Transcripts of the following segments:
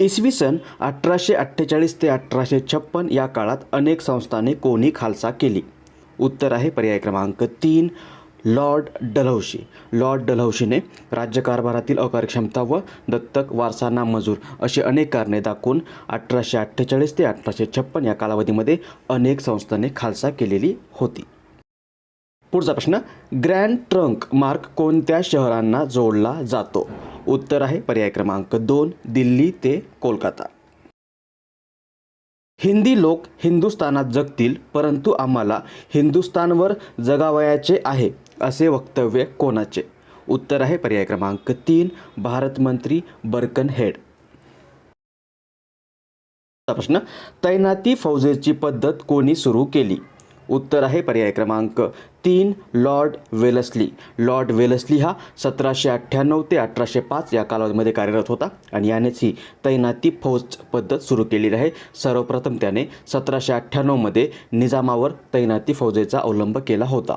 इसवी सन 1848 ते 1856 या काळात अनेक संस्थांनी कोणी खालसा केली? उत्तर आहे पर्याय क्रमांक 3 लॉर्ड डलहौसी. लॉर्ड डलहौसीने राज्यकारभारातील अकार्यक्षमता व दत्तक वारसा नामंजूर अशी अनेक कारणे दाखवून 1848 ते 1856 या कालावधीमध्ये अनेक संस्थांनी खालसा केलेली होती. पुढचा प्रश्न, ग्रँड ट्रंक मार्ग कोणत्या शहरांना जोडला जातो? उत्तर आहे पर्याय क्रमांक 2 दिल्ली ते कोलकाता. हिंदी लोक हिंदुस्थानात जगतील, परंतु आम्हाला हिंदुस्थानवर जगावयाचे आहे असे वक्तव्य कोणाचे? उत्तर आहे पर्याय क्रमांक 3 भारतमंत्री बर्कनहेड. प्रश्न, तैनाती फौजेची पद्धत कोणी सुरू केली? उत्तर आहे पर्याय क्रमांक 3 लॉर्ड वेलस्ली. लॉर्ड वेलस्ली हा 1798 ते 1805 या कालावधीमध्ये कार्यरत होता आणि यानेच ही तैनाती फौज पद्धत सुरू केलेली आहे. सर्वप्रथम त्याने 1798 मध्ये निजामावर तैनाती फौजेचा अवलंब केला होता.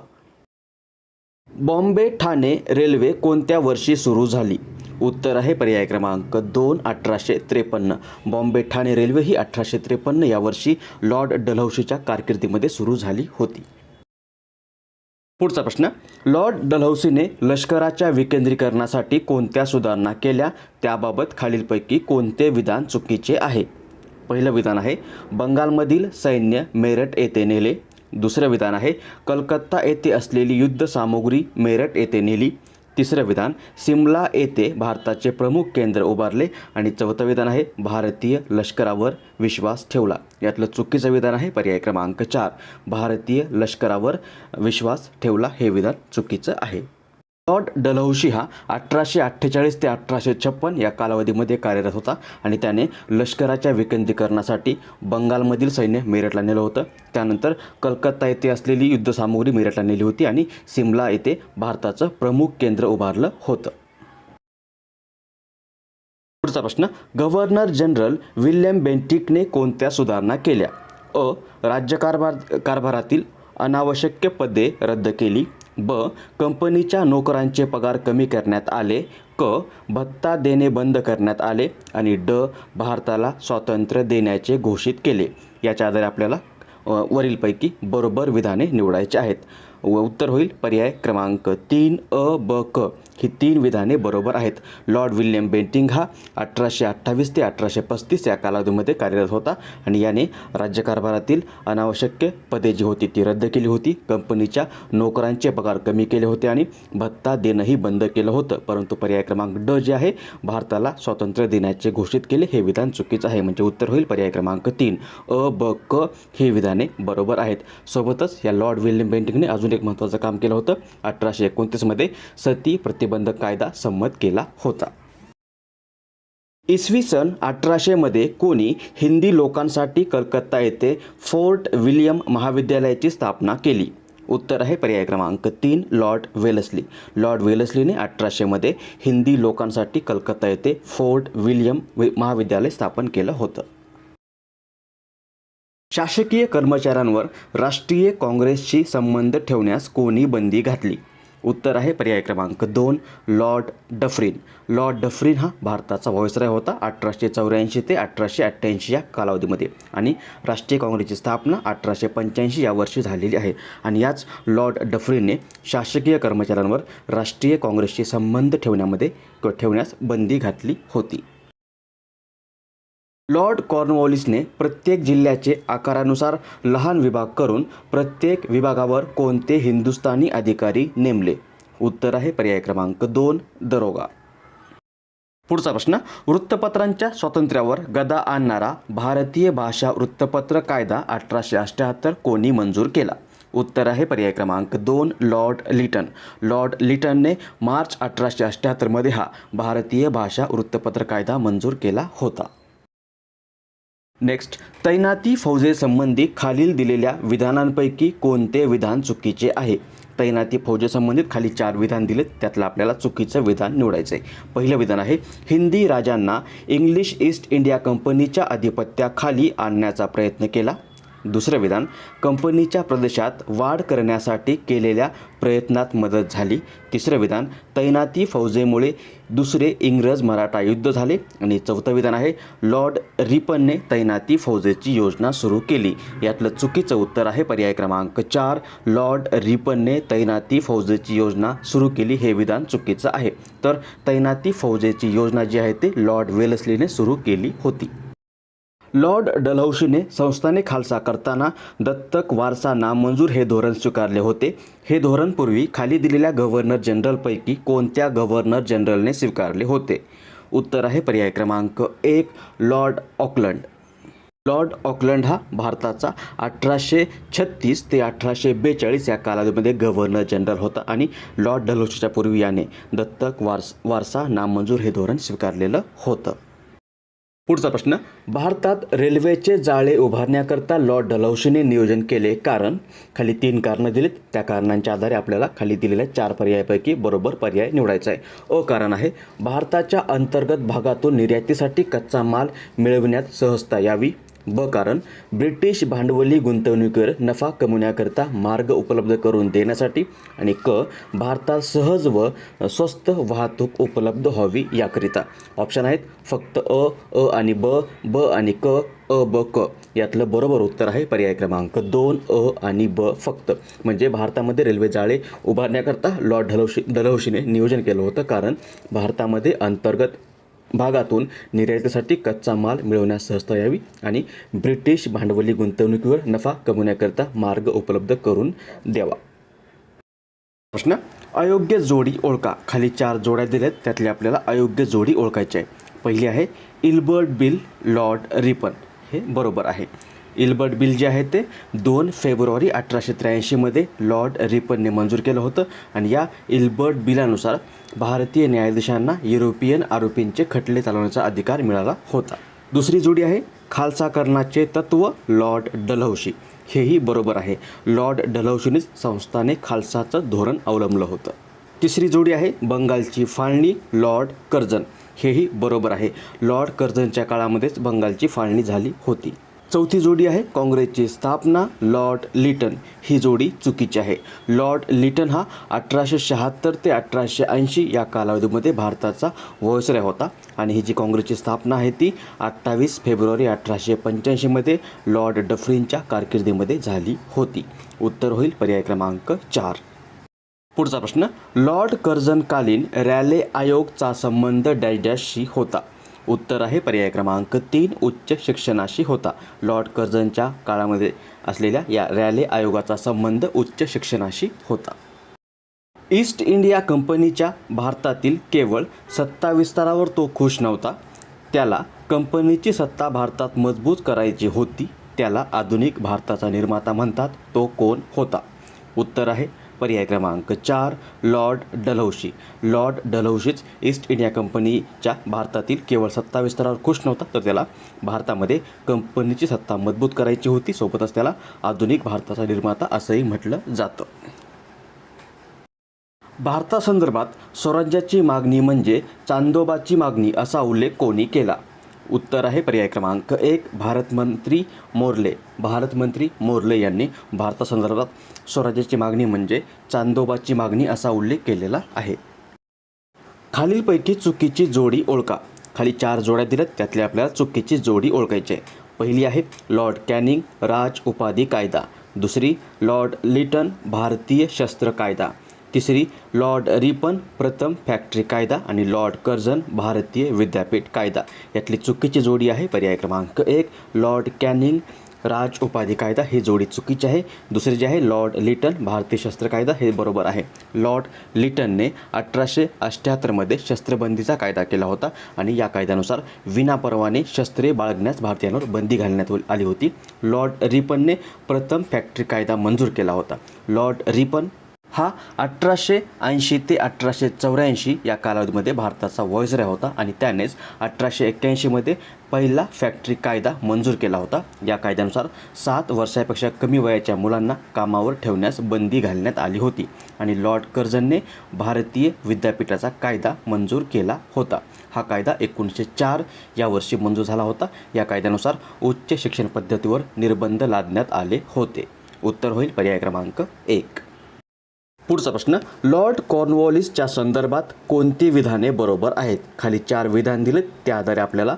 बॉम्बे ठाणे रेल्वे कोणत्या वर्षी सुरू झाली? उत्तर आहे पर्याय क्रमांक 2 1853. बॉम्बे ठाणे रेल्वे ही 1853 या वर्षी लॉर्ड डलहौसीच्या कारकिर्दीमध्ये सुरू झाली होती. पुढचा प्रश्न, लॉर्ड डलहौसीने लष्कराच्या विकेंद्रीकरणासाठी कोणत्या सुधारणा केल्या? त्याबाबत खालीलपैकी कोणते विधान चुकीचे आहे? पहिलं विधान आहे बंगालमधील सैन्य मेरठ येथे नेले. दुसरं विधान आहे कलकत्ता येथे असलेली युद्ध सामुग्री मेरठ येथे नेली. तिसरं विधान सिमला येथे भारताचे प्रमुख केंद्र उभारले. आणि चौथं विधान आहे भारतीय लष्करावर विश्वास ठेवला. यातलं चुकीचं विधान आहे पर्याय क्रमांक 4 भारतीय लष्करावर विश्वास ठेवला हे विधान चुकीचं आहे. लॉर्ड डलहौसी हा 1848 ते 1856 या कालावधीमध्ये कार्यरत होता आणि त्याने लष्कराच्या विकेंद्रीकरणासाठी बंगालमधील सैन्य मेरठला नेलं होतं. त्यानंतर कलकत्ता येथे असलेली युद्धसामुग्री मेरठला नेली होती आणि सिमला येथे भारताचं प्रमुख केंद्र उभारलं होतं. पुढचा प्रश्न, गव्हर्नर जनरल विल्यम बेंटिकने कोणत्या सुधारणा केल्या? अ राज्यकारभारातील अनावश्यक पदे रद्द केली. ब कंपनीच्या नोकरांचे पगार कमी करण्यात आले. क भत्ता देणे बंद करण्यात आले. आणि ड भारताला स्वातंत्र्य देण्याचे घोषित केले. याच्या आधारे आपल्याला वरीलपैकी बरोबर विधाने निवडायची आहेत. उत्तर होईल पर्याय क्रमांक 3 अ ब क ही 3 विधाने बरोबर आहेत. लॉर्ड विल्यम बेंटिक हा 1828 ते 1835 या कालावधीमध्ये कार्यरत होता आणि याने राज्यकारभारातील अनावश्यक पदे जी होती ती रद्द केली होती. कंपनीच्या नोकरांचे पगार कमी केले होते आणि भत्ता देणंही बंद केलं होतं. परंतु पर्याय क्रमांक ड जे आहे भारताला स्वातंत्र्य देण्याचे घोषित केले हे विधान चुकीचं आहे. म्हणजे उत्तर होईल पर्याय क्रमांक 3 अ ब क ही विधाने बरोबर आहेत. सोबतच या लॉर्ड विल्यम बेंटिकने अजून एक महत्त्वाचं काम केलं होतं. 1829 मध्ये सती प्रतिबंधक कायदा संमत केला होता. इसवी सन 1800 मध्ये कोणी हिंदी लोकांसाठी कलकत्ता येथे फोर्ट विल्यम महाविद्यालयाची स्थापना केली? उत्तर आहे पर्याय क्रमांक 3 लॉर्ड वेलस्ली. लॉर्ड वेलस्लीने 1800 मध्ये हिंदी लोकांसाठी कलकत्ता येथे फोर्ट विल्यम महाविद्यालय स्थापन केलं होतं. शासकीय कर्मचाऱ्यांवर राष्ट्रीय काँग्रेसशी संबंध ठेवण्यास कोणी बंदी घातली? उत्तर आहे पर्याय क्रमांक 2 लॉर्ड डफरीन. लॉर्ड डफरीन हा भारताचा व्हाईसरॉय होता 1884 ते 1888 या कालावधीमध्ये आणि राष्ट्रीय काँग्रेसची स्थापना 1885 या वर्षी झालेली आहे. आणि याच लॉर्ड डफरीनने शासकीय कर्मचाऱ्यांवर राष्ट्रीय काँग्रेसशी संबंध ठेवण्यास बंदी घातली होती. लॉर्ड कॉर्नवॉलिसने प्रत्येक जिल्ह्याचे आकारानुसार लहान विभाग करून प्रत्येक विभागावर कोणते हिंदुस्थानी अधिकारी नेमले? उत्तर आहे पर्याय क्रमांक 2 दरोगा. पुढचा प्रश्न, वृत्तपत्रांच्या स्वातंत्र्यावर गदा आणणारा भारतीय भाषा वृत्तपत्र कायदा 1878 कोणी मंजूर केला? उत्तर आहे पर्याय क्रमांक 2 लॉर्ड लिटन. लॉर्ड लिटनने मार्च 1878 मध्ये हा भारतीय भाषा वृत्तपत्र कायदा मंजूर केला होता. नेक्स्ट, तैनाती फौजेसंबंधी खालील दिलेल्या विधानांपैकी कोणते विधान चुकीचे आहे? तैनाती फौजेसंबंधित खाली 4 विधान दिलेत, त्यातलं आपल्याला चुकीचं विधान निवडायचं आहे. पहिलं विधान आहे हिंदी राजांना इंग्लिश ईस्ट इंडिया कंपनीच्या आधिपत्याखाली आणण्याचा प्रयत्न केला. दुसरं विधान, कंपनीच्या प्रदेशात वाढ करण्यासाठी केलेल्या प्रयत्नात मदत झाली. तिसरं विधान, तैनाती फौजेमुळे दुसरे इंग्रज मराठा युद्ध झाले. आणि चौथं विधान आहे, लॉर्ड रिपनने तैनाती फौजेची योजना सुरू केली. यातलं चुकीचं उत्तर आहे पर्याय क्रमांक 4, लॉर्ड रिपनने तैनाती फौजेची योजना सुरू केली. हे विधान चुकीचं आहे. तर तैनाती फौजेची योजना जी आहे ते लॉर्ड वेल्लेस्लीने सुरू केली होती. लॉर्ड डलहौसीने संस्थाने खालसा करताना दत्तक वारसा नामंजूर हे धोरण स्वीकारले होते. हे धोरण पूर्वी खाली दिलेल्या गव्हर्नर जनरलपैकी कोणत्या गव्हर्नर जनरलने स्वीकारले होते? उत्तर आहे पर्याय क्रमांक 1, लॉर्ड ऑकलंड. लॉर्ड ऑकलंड हा भारताचा 1836 ते 1842 या कालावधीमध्ये गव्हर्नर जनरल होता आणि लॉर्ड डलहौसीच्या पूर्वी याने दत्तक वारसा नामंजूर हे धोरण स्वीकारलेलं होतं. पुढचा प्रश्न, भारतात रेल्वेचे जाळे उभारण्याकरता लॉर्ड डलहौसीने नियोजन केले कारण? खाली 3 कारणं दिलीत. त्या कारणांच्या आधारे आपल्याला खाली दिलेल्या 4 पर्यायापैकी बरोबर पर्याय निवडायचा आहे. अ कारण आहे, भारताच्या अंतर्गत भागातून निर्यातीसाठी कच्चा माल मिळविण्यात सहजता यावी. ब कारण, ब्रिटिश भांडवली गुंतवणुकीवर नफा कमवण्याकरता मार्ग उपलब्ध करून देण्यासाठी. आणि क, भारतात सहज व स्वस्त वाहतूक उपलब्ध व्हावी याकरिता. ऑप्शन आहेत फक्त अ आणि ब आणि क, अ ब क. यातलं बरोबर उत्तर आहे पर्याय क्रमांक 2, अ आणि ब फक्त. म्हणजे भारतामध्ये रेल्वे जाळे उभारण्याकरता लॉर्ड डलहौसीने नियोजन केलं होतं कारण भारतामध्ये अंतर्गत भागातून निर्यातीसाठी कच्चा माल मिळवण्यास सहजता यावी आणि ब्रिटिश भांडवली गुंतवणुकीवर नफा कमवण्याकरता मार्ग उपलब्ध करून द्यावा. प्रश्न, अयोग्य जोडी ओळखा. खाली 4 जोड्या दिल्यात, त्यातली आपल्याला अयोग्य जोडी ओळखायची आहे. पहिली आहे इल्बर्ट बिल लॉर्ड रिपन. हे बरोबर आहे. इल्बर्ट बिल जे आहे ते 2 फेब्रुवारी 1883 लॉर्ड रिपनने मंजूर केलं होतं आणि या इल्बर्ट बिलानुसार भारतीय न्यायाधीशांना युरोपियन आरोपींचे खटले चालवण्याचा अधिकार मिळाला होता. दुसरी जोडी आहे खालसाकरणाचे तत्त्व लॉर्ड डलहौसी. हेही बरोबर आहे. लॉर्ड डलहौसीनेच संस्थाने खालसाचं धोरण अवलंबलं होतं. तिसरी जोडी आहे बंगालची फाळणी लॉर्ड कर्झन. हेही बरोबर आहे. लॉर्ड कर्झनच्या काळामध्येच बंगालची फाळणी झाली होती. चौथी जोडी आहे काँग्रेसची स्थापना लॉर्ड लिटन. ही जोडी चुकीची आहे. लॉर्ड लिटन हा 1876 ते 1880 या कालावधीमध्ये भारताचा व्हाईसरॉय होता आणि ही जी काँग्रेसची स्थापना आहे ती 28 फेब्रुवारी 1885 लॉर्ड डफरीनच्या कारकिर्दीमध्ये झाली होती. उत्तर होईल पर्याय क्रमांक 4. पुढचा प्रश्न, लॉर्ड कर्झनकालीन रॅले आयोगचा संबंध डॅश डॅशशी होता. उत्तर आहे पर्याय क्रमांक 3, उच्च शिक्षणाशी होता. लॉर्ड कर्झनच्या काळामध्ये असलेल्या या रॅले आयोगाचा संबंध उच्च शिक्षणाशी होता. ईस्ट इंडिया कंपनीच्या भारतातील केवळ सत्ता विस्तारावर तो खुश नव्हता. त्याला कंपनीची सत्ता भारतात मजबूत करायची होती. त्याला आधुनिक भारताचा निर्माता म्हणतात. तो कोण होता? उत्तर आहे पर्याय क्रमांक 4, लॉर्ड डलहौसी. लॉर्ड डलहौसीच ईस्ट इंडिया कंपनीच्या भारतातील केवळ सत्ता विस्तारावर खुश नव्हता, तर त्याला भारतामध्ये कंपनीची सत्ता मजबूत करायची होती. सोबतच त्याला आधुनिक भारताचा निर्माता असंही म्हटलं जातं. भारतासंदर्भात स्वराज्याची मागणी म्हणजे चांदोबाची मागणी असा उल्लेख कोणी केला? उत्तर आहे पर्याय क्रमांक 1, भारतमंत्री मोर्ले. भारतमंत्री मोर्ले यांनी भारतासंदर्भात स्वराज्याची मागणी म्हणजे चांदोबाची मागणी असा उल्लेख केलेला आहे. खालीलपैकी चुकीची जोडी ओळखा. खाली 4 जोड्या दिल्यात, त्यातली आपल्याला चुकीची जोडी ओळखायची आहे. पहिली आहे लॉर्ड कॅनिंग राज उपाधी कायदा. दुसरी लॉर्ड लिटन भारतीय शस्त्र कायदा. तिसरी लॉर्ड रिपन प्रथम फॅक्टरी कायदा आणि लॉर्ड कर्झन भारतीय विद्यापीठ कायदा. यातली चुकीची जोडी आहे पर्याय क्रमांक 1, लॉर्ड कॅनिंग राज उपाधी कायदा. ही जोडी चुकीची आहे. दुसरी जी आहे लॉर्ड लिटन भारतीय शस्त्र कायदा, हे बरोबर आहे. लॉर्ड लिटनने 1878 शस्त्रबंदीचा कायदा केला होता आणि या कायद्यानुसार विनापरवाने शस्त्रे बाळगण्यास भारतीयांवर बंदी घालण्यात आली होती. लॉर्ड रिपनने प्रथम फॅक्टरी कायदा मंजूर केला होता. लॉर्ड रिपन हा 1880 ते 1884 या कालावधीमध्ये भारताचा व्हाईसरॉय होता आणि त्यानेच 1881 पहिला फॅक्टरी कायदा मंजूर केला होता. या कायद्यानुसार 7 वर्षापेक्षा कमी वयाच्या मुलांना कामावर ठेवण्यास बंदी घालण्यात आली होती आणि लॉर्ड कर्झनने भारतीय विद्यापीठाचा कायदा मंजूर केला होता. हा कायदा 1904 या वर्षी मंजूर झाला होता. या कायद्यानुसार उच्च शिक्षण पद्धतीवर निर्बंध लादण्यात आले होते. उत्तर होईल पर्याय क्रमांक 1. पुढचा प्रश्न, लॉर्ड कॉर्नवॉलिसच्या संदर्भात कोणती विधाने बरोबर आहेत? खाली 4 विधान दिलेत, त्या आधारे आपल्याला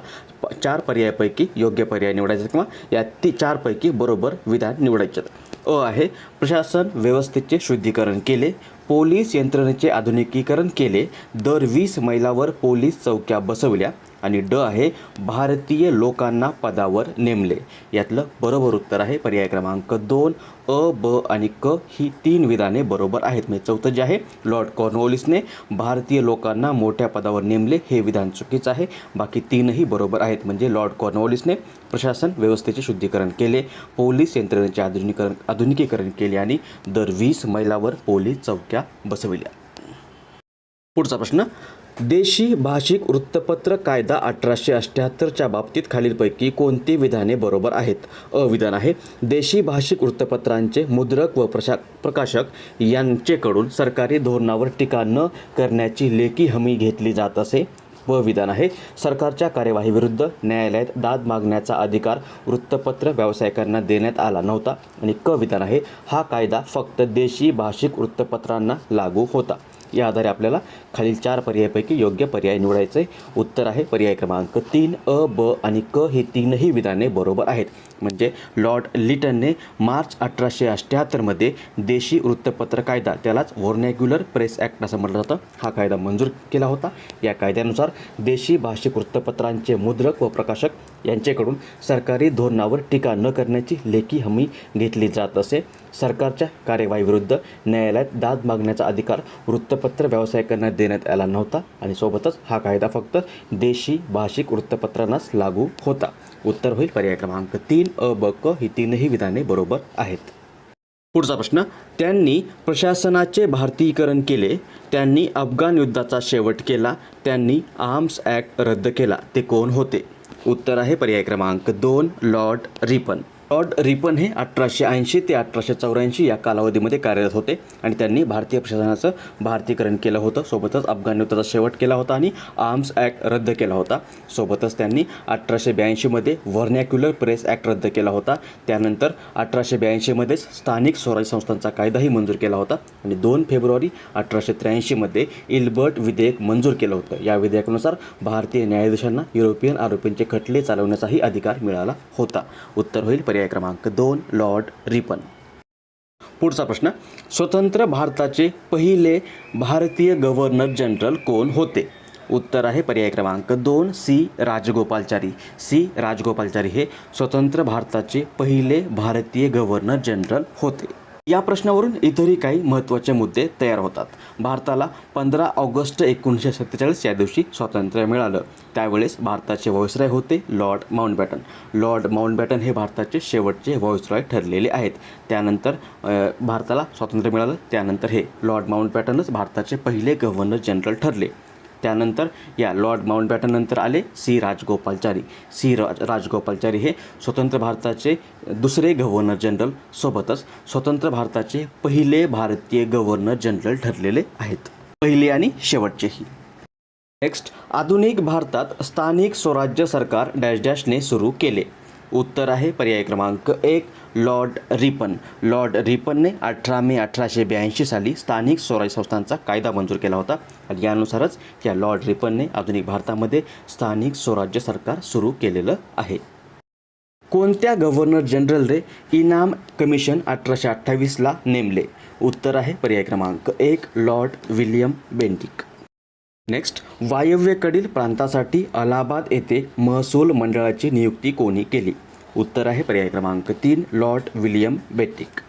4 पर्यायापैकी योग्य पर्याय निवडायचे किंवा या 4 पैकी बरोबर विधान निवडायचे. अ आहे, प्रशासन व्यवस्थेचे शुद्धीकरण केले, पोलीस यंत्रणेचे आधुनिकीकरण केले, दर 20 मैलावर पोलीस चौक्या बसवल्या. आणि ड आहे, भारतीय लोकांना पदावर नेमले. यातलं बरोबर उत्तर आहे पर्याय क्रमांक 2. अ, ब आणि क ही 3 विधाने बरोबर आहेत. म्हणजे चौथं जे आहे, लॉर्ड कॉर्नवॉलिसने भारतीय लोकांना मोठ्या पदावर नेमले, हे विधान चुकीचं आहे. बाकी 3ही बरोबर आहेत. म्हणजे लॉर्ड कॉर्नवॉलिसने प्रशासन व्यवस्थेचे शुद्धीकरण केले, पोलीस यंत्रणेचे आधुनिकीकरण केले आणि दर 20 मैलावर पोलीस चौक्या बसविल्या. पुढचा प्रश्न, देशी भाषिक वृत्तपत्र कायदा 1878च्या बाबतीत खालीलपैकी कोणती विधाने बरोबर आहेत? अ विधान आहे, देशी भाषिक वृत्तपत्रांचे मुद्रक व प्रकाशक यांचेकडून सरकारी धोरणावर टीका न करण्याची लेखी हमी घेतली जात असे. व विधान आहे, सरकारच्या कार्यवाहीविरुद्ध न्यायालयात दाद मागण्याचा अधिकार वृत्तपत्र व्यावसायिकांना देण्यात आला नव्हता. आणि क विधान आहे, हा कायदा फक्त देशी भाषिक वृत्तपत्रांना लागू होता. या आधारे आपल्याला खालील 4 पर्यायापैकी योग्य पर्याय निवडायचे. उत्तर आहे पर्याय क्रमांक 3. अ, ब आणि क ही 3ही विधाने बरोबर आहेत. म्हणजे लॉर्ड लिटनने मार्च 1878मध्ये देशी वृत्तपत्र कायदा, त्यालाच व्हर्नॅक्युलर प्रेस ॲक्ट असं म्हटलं जातं, हा कायदा मंजूर केला होता. या कायद्यानुसार देशी भाषिक वृत्तपत्रांचे मुद्रक व प्रकाशक यांच्याकडून सरकारी धोरणावर टीका न करण्याची लेखी हमी घेतली जात असे. सरकारच्या कार्यवाहीविरुद्ध न्यायालयात दाद मागण्याचा अधिकार वृत्तपत्र व्यावसायिकांना देण्यात आला नव्हता. आणि सोबतच हा कायदा फक्त देशी भाषिक वृत्तपत्रांनाच लागू होता. उत्तर होईल पर्याय क्रमांक 3. अ, ब, क ही 3ही विधाने बरोबर आहेत. पुढचा प्रश्न, त्यांनी प्रशासनाचे भारतीयीकरण केले, त्यांनी अफगाण युद्धाचा शेवट केला, त्यांनी आर्म्स ॲक्ट रद्द केला, ते कोण होते? उत्तर आहे पर्याय क्रमांक 2. Lord Ripon. लॉर्ड रिपन हे 1880 ते 1884 या कालावधीमध्ये कार्यरत होते आणि त्यांनी भारतीय प्रशासनाचं भारतीयकरण केलं होतं. सोबतच अफगाण युद्धाचा शेवट केला होता आणि आर्म्स ॲक्ट रद्द केला होता. सोबतच त्यांनी 1882मध्ये व्हर्नॅक्युलर प्रेस ॲक्ट रद्द केला होता. त्यानंतर 1882मध्येच स्थानिक स्वराज्य संस्थांचा कायदाही मंजूर केला होता आणि 2 फेब्रुवारी 1883मध्ये इल्बर्ट विधेयक मंजूर केलं होतं. या विधेयकानुसार भारतीय न्यायाधीशांना युरोपियन आरोपींचे खटले चालवण्याचाही अधिकार मिळाला होता. उत्तर होईल पर्याय क्रमांक 2. Lord Ripon. पुढचा प्रश्न, स्वतंत्र भारताचे पहिले भारतीय गव्हर्नर जनरल कोण होते? उत्तर आहे पर्याय क्रमांक 2. सी राजगोपालचारी. सी राजगोपालचारी हे स्वतंत्र भारताचे पहिले भारतीय गव्हर्नर जनरल होते. या प्रश्नावरून इतरही काही महत्त्वाचे मुद्दे तयार होतात. भारताला 15 ऑगस्ट 1947 या दिवशी स्वातंत्र्य मिळालं. त्यावेळेस भारताचे व्हाईसरॉय होते लॉर्ड माउंटबॅटन. लॉर्ड माउंटबॅटन हे भारताचे शेवटचे व्हाईसरॉय ठरलेले आहेत. त्यानंतर भारताला स्वातंत्र्य मिळालं, त्यानंतर हे लॉर्ड माउंटबॅटनच भारताचे पहिले गव्हर्नर जनरल ठरले. त्यानंतर या लॉर्ड माउंटबॅटन नंतर आले सी राजगोपालचारी. राजगोपालचारी हे स्वतंत्र भारताचे दुसरे गव्हर्नर जनरल, सोबतच स्वतंत्र भारताचे पहिले भारतीय गव्हर्नर जनरल ठरलेले आहेत, पहिले आणि शेवटचेही. नेक्स्ट, आधुनिक भारतात स्थानिक स्वराज्य सरकार डॅश डॅशने सुरू केले. उत्तर आहे पर्याय क्रमांक 1. Lord Ripon. लॉर्ड रिपनने 18 मे 1882 साली स्थानिक स्वराज्य संस्थांचा कायदा मंजूर केला होता आणि यानुसारच या लॉर्ड रिपनने आधुनिक भारतामध्ये स्थानिक स्वराज्य सरकार सुरू केलेलं आहे. कोणत्या गव्हर्नर जनरलने इनाम कमिशन 1828ला नेमले? उत्तर आहे पर्याय क्रमांक 1. Lord William Bentinck. नेक्स्ट, वायव्येकडील प्रांतासाठी अलाहाबाद येथे महसूल मंडळाची नियुक्ती कोणी केली? उत्तर आहे पर्याय क्रमांक 3. Lord William Bentinck.